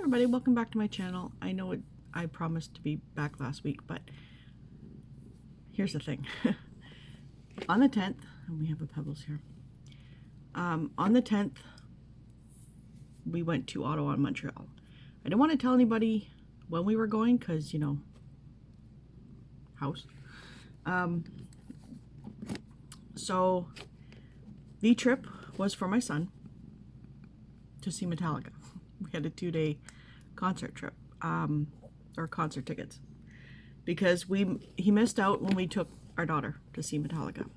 everybody, welcome back to my channel. I know I promised to be back last week, but here's the thing. On the 10th, and we have a Pebbles here. On the 10th, we went to Ottawa and Montreal. I didn't want to tell anybody when we were going because, you know, house. So the trip was for my son to see Metallica. We had a 2-day concert trip, or concert tickets, because he missed out when we took our daughter to see Metallica.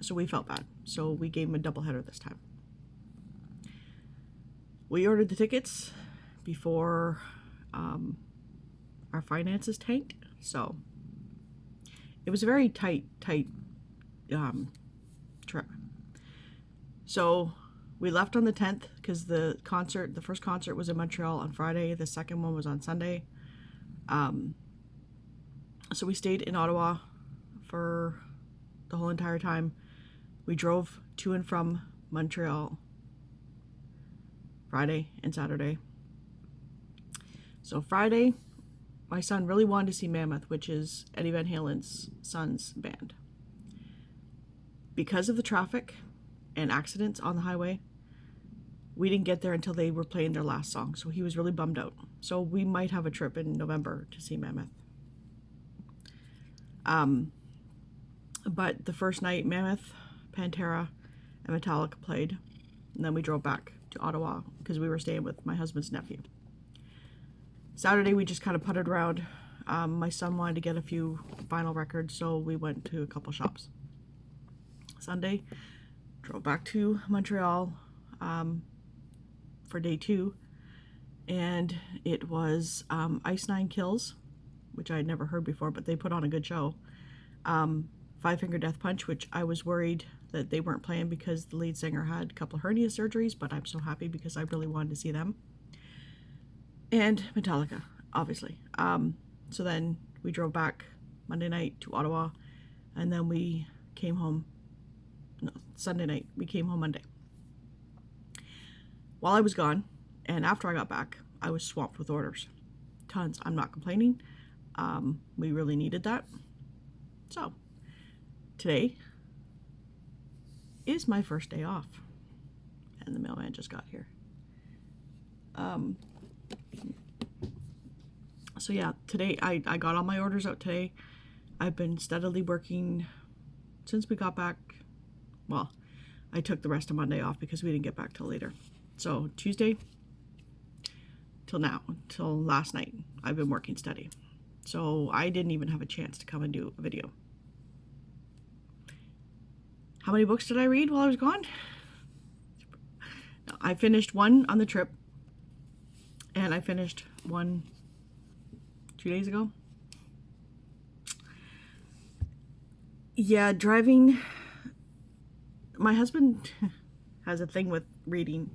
So we felt bad. So we gave him a doubleheader this time. We ordered the tickets before our finances tanked. So it was a very tight trip. So we left on the 10th because the first concert was in Montreal on Friday. The second one was on Sunday. So we stayed in Ottawa for the whole entire time. We drove to and from Montreal Friday and Saturday. So Friday, my son really wanted to see Mammoth, which is Eddie Van Halen's son's band. Because of the traffic and accidents on the highway, we didn't get there until they were playing their last song, so he was really bummed out. So we might have a trip in November to see Mammoth. But the first night, Mammoth, Pantera, and Metallica played, and then we drove back to Ottawa because we were staying with my husband's nephew. Saturday, we just kind of putted around. My son wanted to get a few vinyl records, so we went to a couple shops. Sunday, drove back to Montreal for day 2, and it was Ice Nine Kills, which I had never heard before, but they put on a good show. Five Finger Death Punch, which I was worried that they weren't playing because the lead singer had a couple of hernia surgeries, but I'm so happy because I really wanted to see them. And Metallica, obviously. So then we drove back Monday night to Ottawa, and then we came home. No, Sunday night. We came home Monday. While I was gone, and after I got back, I was swamped with orders. Tons. I'm not complaining. We really needed that. So, today is my first day off. And the mailman just got here. So yeah, today I got all my orders out today. I've been steadily working since we got back. Well, I took the rest of Monday off because we didn't get back till later. So Tuesday till now, till last night, I've been working steady. So I didn't even have a chance to come and do a video. How many books did I read while I was gone? I finished one on the trip, and I finished one 2 days ago. Yeah, driving. My husband has a thing with reading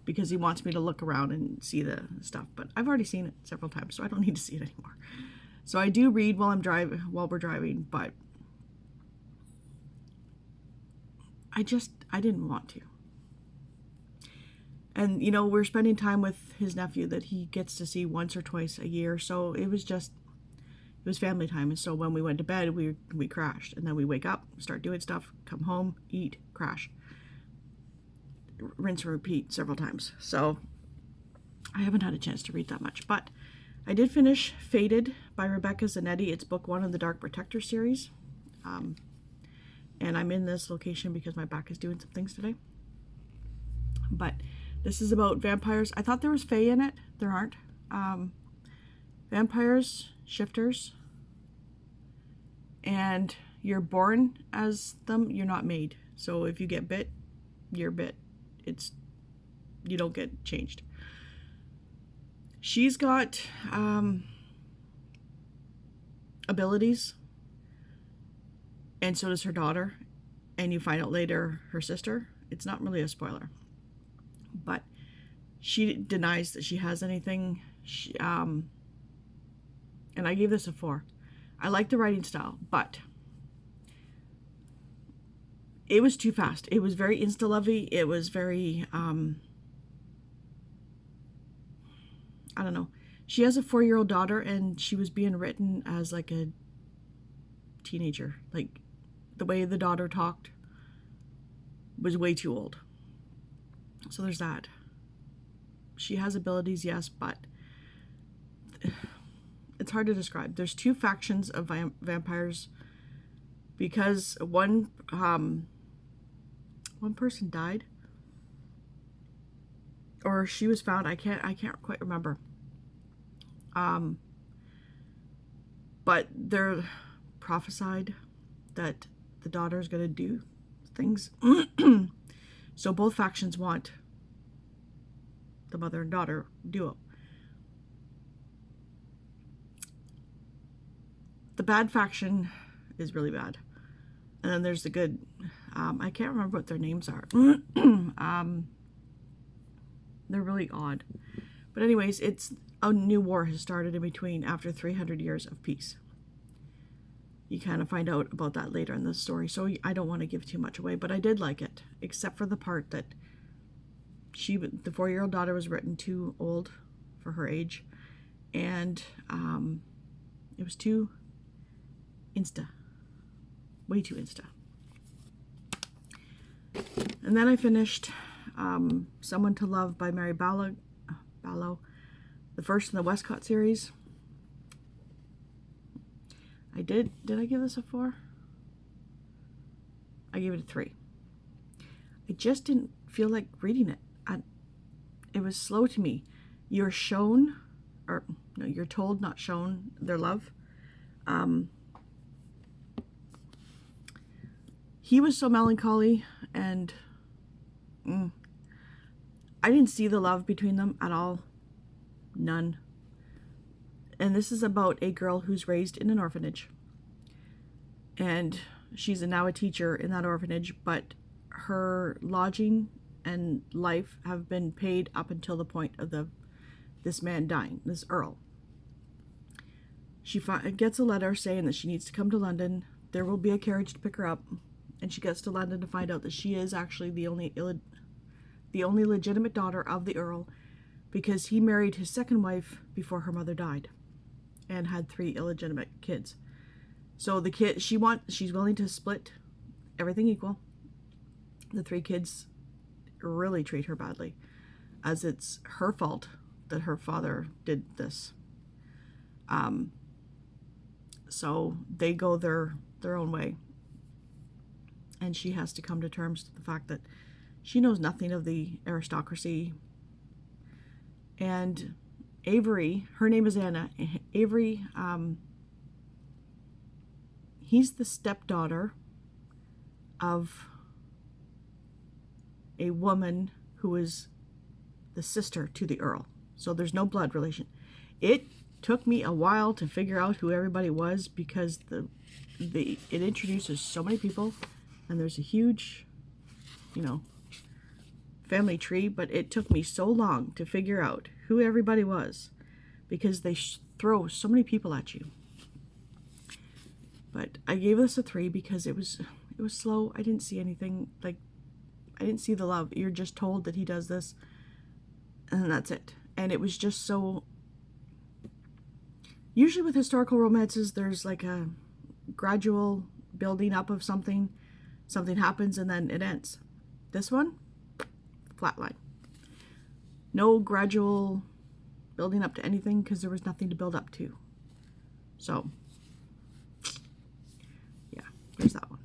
because he wants me to look around and see the stuff, but I've already seen it several times, so I don't need to see it anymore. So I do read while we're driving, but I didn't want to. And, you know, we're spending time with his nephew that he gets to see once or twice a year, so it was family time. And so when we went to bed, we crashed, and then we wake up, start doing stuff, come home, eat, crash, rinse and repeat several times. So I haven't had a chance to read that much, but I did finish Faded by Rebecca Zanetti. It's book 1 of the Dark Protector series. And I'm in this location because my back is doing some things today. But this is about vampires. I thought there was fae in it. There aren't. Vampires, shifters, and you're born as them. You're not made. So if you get bit, you're bit. You don't get changed. She's got abilities, and so does her daughter, and you find out later her sister. It's not really a spoiler, but she denies that she has anything. And I gave this a 4. I like the writing style, but it was too fast. It was very insta-lovey. It was very I don't know. She has a 4-year-old daughter, and she was being written as like a teenager. Like, the way the daughter talked was way too old. So there's that. She has abilities, yes, but it's hard to describe. There's 2 factions of vampires because one person died, or she was found. I can't quite remember. But they're prophesied that the daughter is going to do things. So both factions want the mother and daughter duo. The bad faction is really bad. And then there's the good. I can't remember what their names are. They're really odd. But anyways, it's a new war has started in between after 300 years of peace. You kind of find out about that later in the story, so I don't want to give too much away, but I did like it, except for the part that the 4-year-old daughter was written too old for her age, and it was too insta. Way too insta. And then I finished Someone to Love by Mary Ballow, the first in the Westcott series. Did I give this a 4? I gave it a 3. I just didn't feel like reading it. It was slow to me. You're told, not shown, their love. He was so melancholy, and I didn't see the love between them at all. None. And this is about a girl who's raised in an orphanage. And she's now a teacher in that orphanage, but her lodging and life have been paid up until the point of this man dying, this Earl. She gets a letter saying that she needs to come to London. There will be a carriage to pick her up. And she gets to London to find out that she is actually the only legitimate daughter of the Earl, because he married his second wife before her mother died and had 3 illegitimate kids. So the kid she's willing to split everything equal. The 3 kids really treat her badly, as it's her fault that her father did this. So they go their own way, and she has to come to terms with the fact that she knows nothing of the aristocracy. And Avery, her name is Anna. Avery, he's the stepdaughter of a woman who is the sister to the Earl. So there's no blood relation. It took me a while to figure out who everybody was, because it introduces so many people, and there's a huge, family tree, but it took me so long to figure out who everybody was, because they throw so many people at you. But I gave this a 3 because it was slow. I didn't see anything, I didn't see the love. You're just told that he does this, and that's it. And it was just so. Usually with historical romances, there's like a gradual building up of something. Something happens and then it ends. This one, flatline. No gradual building up to anything, because there was nothing to build up to. So, yeah, there's that one.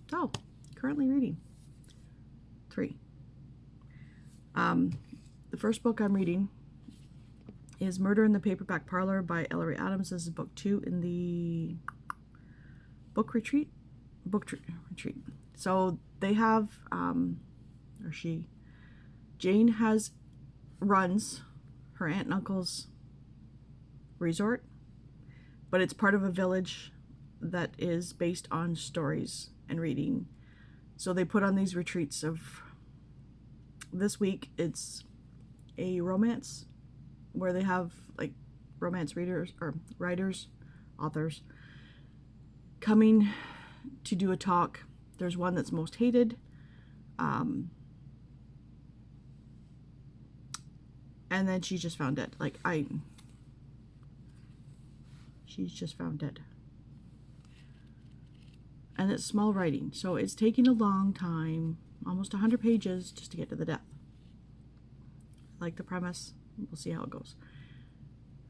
So, currently reading 3. The first book I'm reading is Murder in the Paperback Parlor by Ellery Adams. This is book 2 in the book retreat. So they have, Jane runs her aunt and uncle's resort, but it's part of a village that is based on stories and reading. So they put on these retreats this week it's a romance, where they have like romance readers or writers, authors, coming to do a talk. There's one that's most hated. And then she's just found dead. She's just found dead. And it's small writing, so it's taking a long time, almost 100 pages, just to get to the death. I like the premise. We'll see how it goes.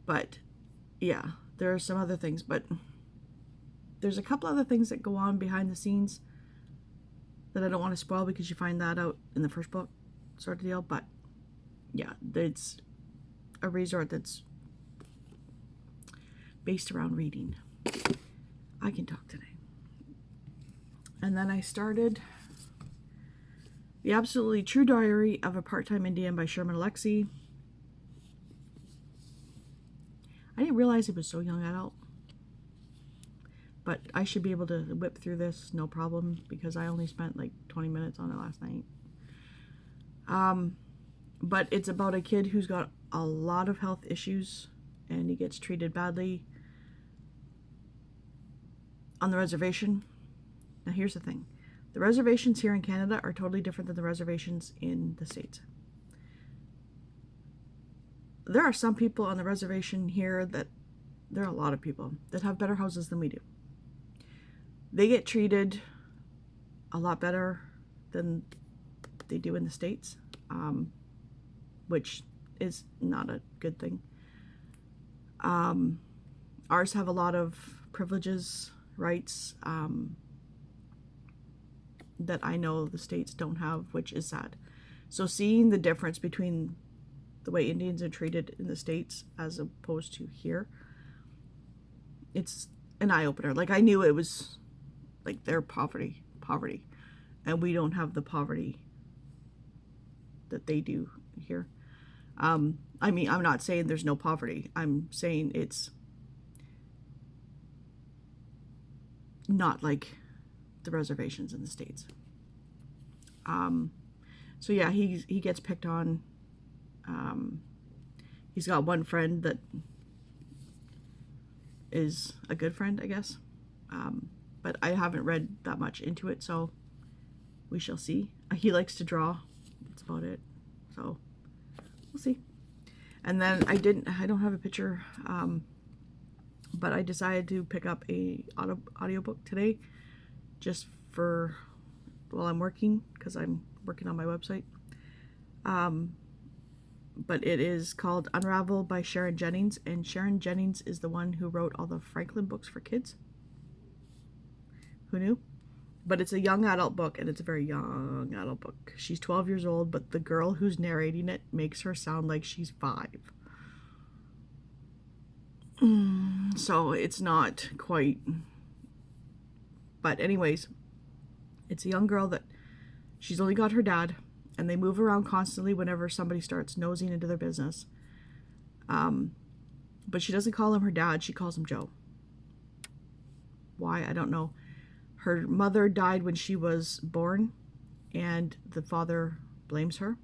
But yeah, there are some other things, but there's a couple other things that go on behind the scenes that I don't want to spoil because you find that out in the first book, sort of deal. But yeah, it's a resort that's based around reading. I can talk today. And then I started The Absolutely True Diary of a Part-Time Indian by Sherman Alexie. I didn't realize it was so young adult, but I should be able to whip through this no problem because I only spent like 20 minutes on it last night. But it's about a kid who's got a lot of health issues and he gets treated badly on the reservation. Now here's the thing. The reservations here in Canada are totally different than the reservations in the States. There are some people on the reservation here there are a lot of people that have better houses than we do. They get treated a lot better than they do in the States, which is not a good thing. Ours have a lot of privileges, rights, that I know the States don't have, which is sad. So seeing the difference between the way Indians are treated in the States as opposed to here, it's an eye-opener. Like, I knew it was like their poverty, and we don't have the poverty that they do here. I mean, I'm not saying there's no poverty. I'm saying it's not like the reservations in the States. So yeah, he gets picked on. He's got one friend that is a good friend, I guess. But I haven't read that much into it, so we shall see. He likes to draw. That's about it. So we'll see. And then I don't have a picture, but I decided to pick up a audiobook today just for while I'm working, because I'm working on my website. But it is called Unravel by Sharon Jennings, and Sharon Jennings is the one who wrote all the Franklin books for kids. Who knew? But it's a young adult book, and it's a very young adult book. She's 12 years old, but the girl who's narrating it makes her sound like she's 5. So it's not quite. But anyways, it's a young girl that she's only got her dad, and they move around constantly whenever somebody starts nosing into their business. But she doesn't call him her dad, she calls him Joe. Why? I don't know. Her mother died when she was born, and the father blames her.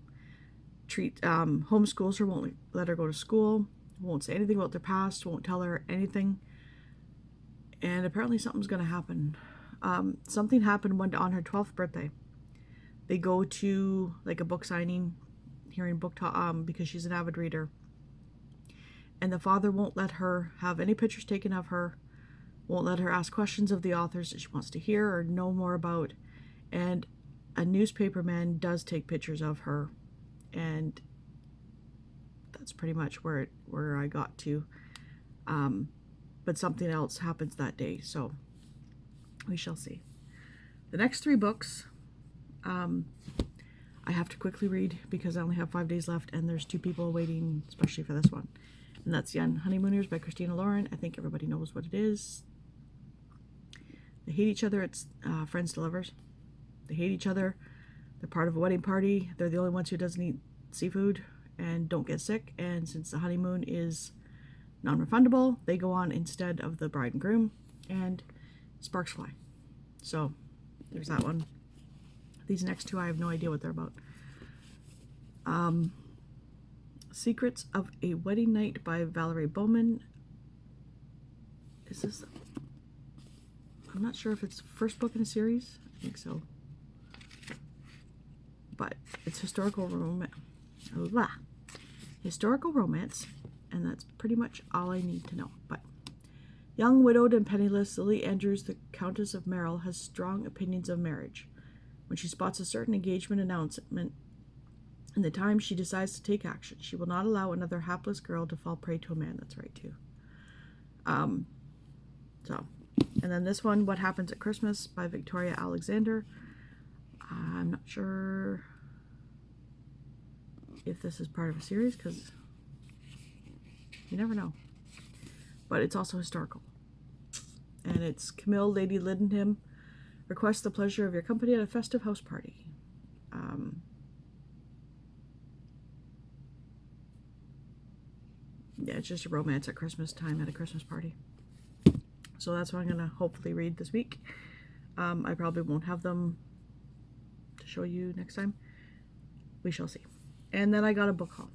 Homeschools her, won't let her go to school, won't say anything about their past, won't tell her anything. And apparently something's going to happen. Something happened on her 12th birthday. They go to like a book signing here in because she's an avid reader. And the father won't let her have any pictures taken of her, won't let her ask questions of the authors that she wants to hear or know more about. And a newspaperman does take pictures of her, and that's pretty much where I got to. But something else happens that day, so we shall see. The next 3 books, I have to quickly read because I only have 5 days left, and there's 2 people waiting, especially for this one. And that's Young Honeymooners by Christina Lauren. I think everybody knows what it is. They hate each other. It's friends to lovers. They hate each other. They're part of a wedding party. They're the only ones who doesn't eat seafood and don't get sick. And since the honeymoon is non-refundable, they go on instead of the bride and groom, and sparks fly. So there's that one. These next 2, I have no idea what they're about. Secrets of a Wedding Night by Valerie Bowman. Is this... I'm not sure if it's the first book in a series. I think so. But it's historical romance. historical romance, and that's pretty much all I need to know. But young, widowed, and penniless, Lily Andrews, the Countess of Merrill, has strong opinions of marriage. When she spots a certain engagement announcement, in the time she decides to take action. She will not allow another hapless girl to fall prey to a man. That's right, too. And then this one, What Happens at Christmas by Victoria Alexander. I'm not sure if this is part of a series, because you never know. But it's also historical. And it's Camille, Lady Lidenham, requests the pleasure of your company at a festive house party. Yeah, it's just a romance at Christmas time at a Christmas party. So that's what I'm going to hopefully read this week. I probably won't have them to show you next time. We shall see. And then I got a book haul.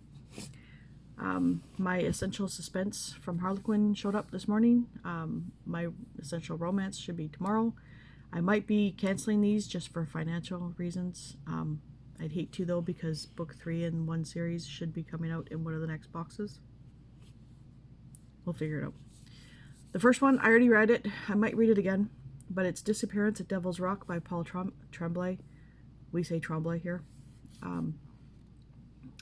My Essential Suspense from Harlequin showed up this morning. My Essential Romance should be tomorrow. I might be canceling these just for financial reasons. I'd hate to, though, because book 3 in one series should be coming out in one of the next boxes. We'll figure it out. The first one, I already read it. I might read it again, but it's Disappearance at Devil's Rock by Paul Tremblay. We say Tremblay here.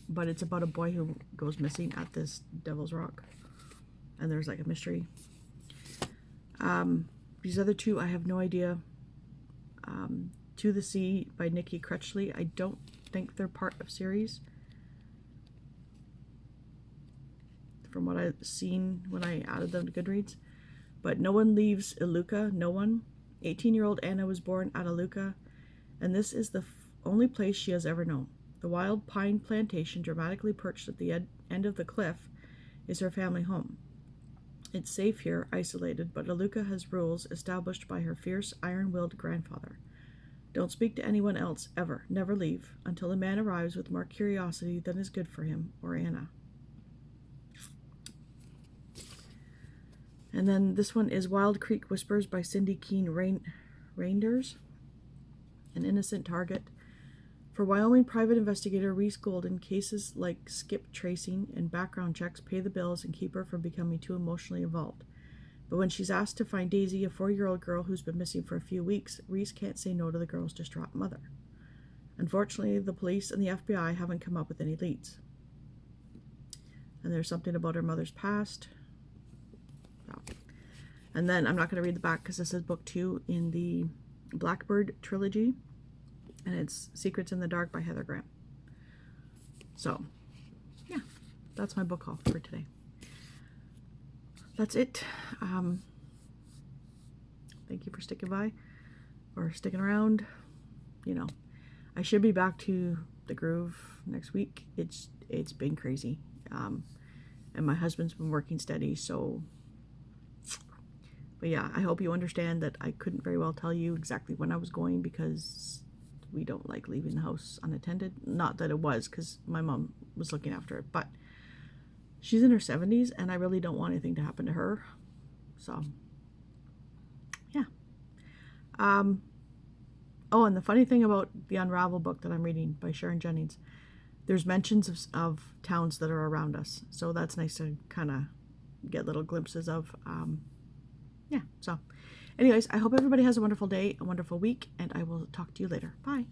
But it's about a boy who goes missing at this Devil's Rock. And there's like a mystery. These other two, I have no idea. To the Sea by Nikki Crutchley. I don't think they're part of series. From what I've seen when I added them to Goodreads. But No One Leaves Iluka, No One. 18-year-old Anna was born at Iluka, and this is the only place she has ever known. The wild pine plantation, dramatically perched at the end of the cliff, is her family home. It's safe here, isolated, but Iluka has rules established by her fierce, iron-willed grandfather. Don't speak to anyone else, ever. Never leave, until a man arrives with more curiosity than is good for him or Anna. And then this one is Wild Creek Whispers by Cindy Keene Reinders. An innocent target. For Wyoming private investigator Reese Golden, cases like skip tracing and background checks pay the bills and keep her from becoming too emotionally involved. But when she's asked to find Daisy, a 4-year-old girl who's been missing for a few weeks, Reese can't say no to the girl's distraught mother. Unfortunately, the police and the FBI haven't come up with any leads. And there's something about her mother's past. And then I'm not going to read the back because this is book 2 in the Blackbird trilogy, and it's Secrets in the Dark by Heather Graham. So yeah, that's my book haul for today. That's it. Thank you for sticking by or sticking around. You know, I should be back to the groove next week. It's been crazy, and my husband's been working steady, so. But yeah, I hope you understand that I couldn't very well tell you exactly when I was going because we don't like leaving the house unattended. Not that it was, because my mom was looking after it, but she's in her 70s and I really don't want anything to happen to her. So, yeah. Oh, and the funny thing about the Unravel book that I'm reading by Sharon Jennings, there's mentions of towns that are around us. So that's nice to kind of get little glimpses of. Yeah, so anyways, I hope everybody has a wonderful day, a wonderful week, and I will talk to you later. Bye.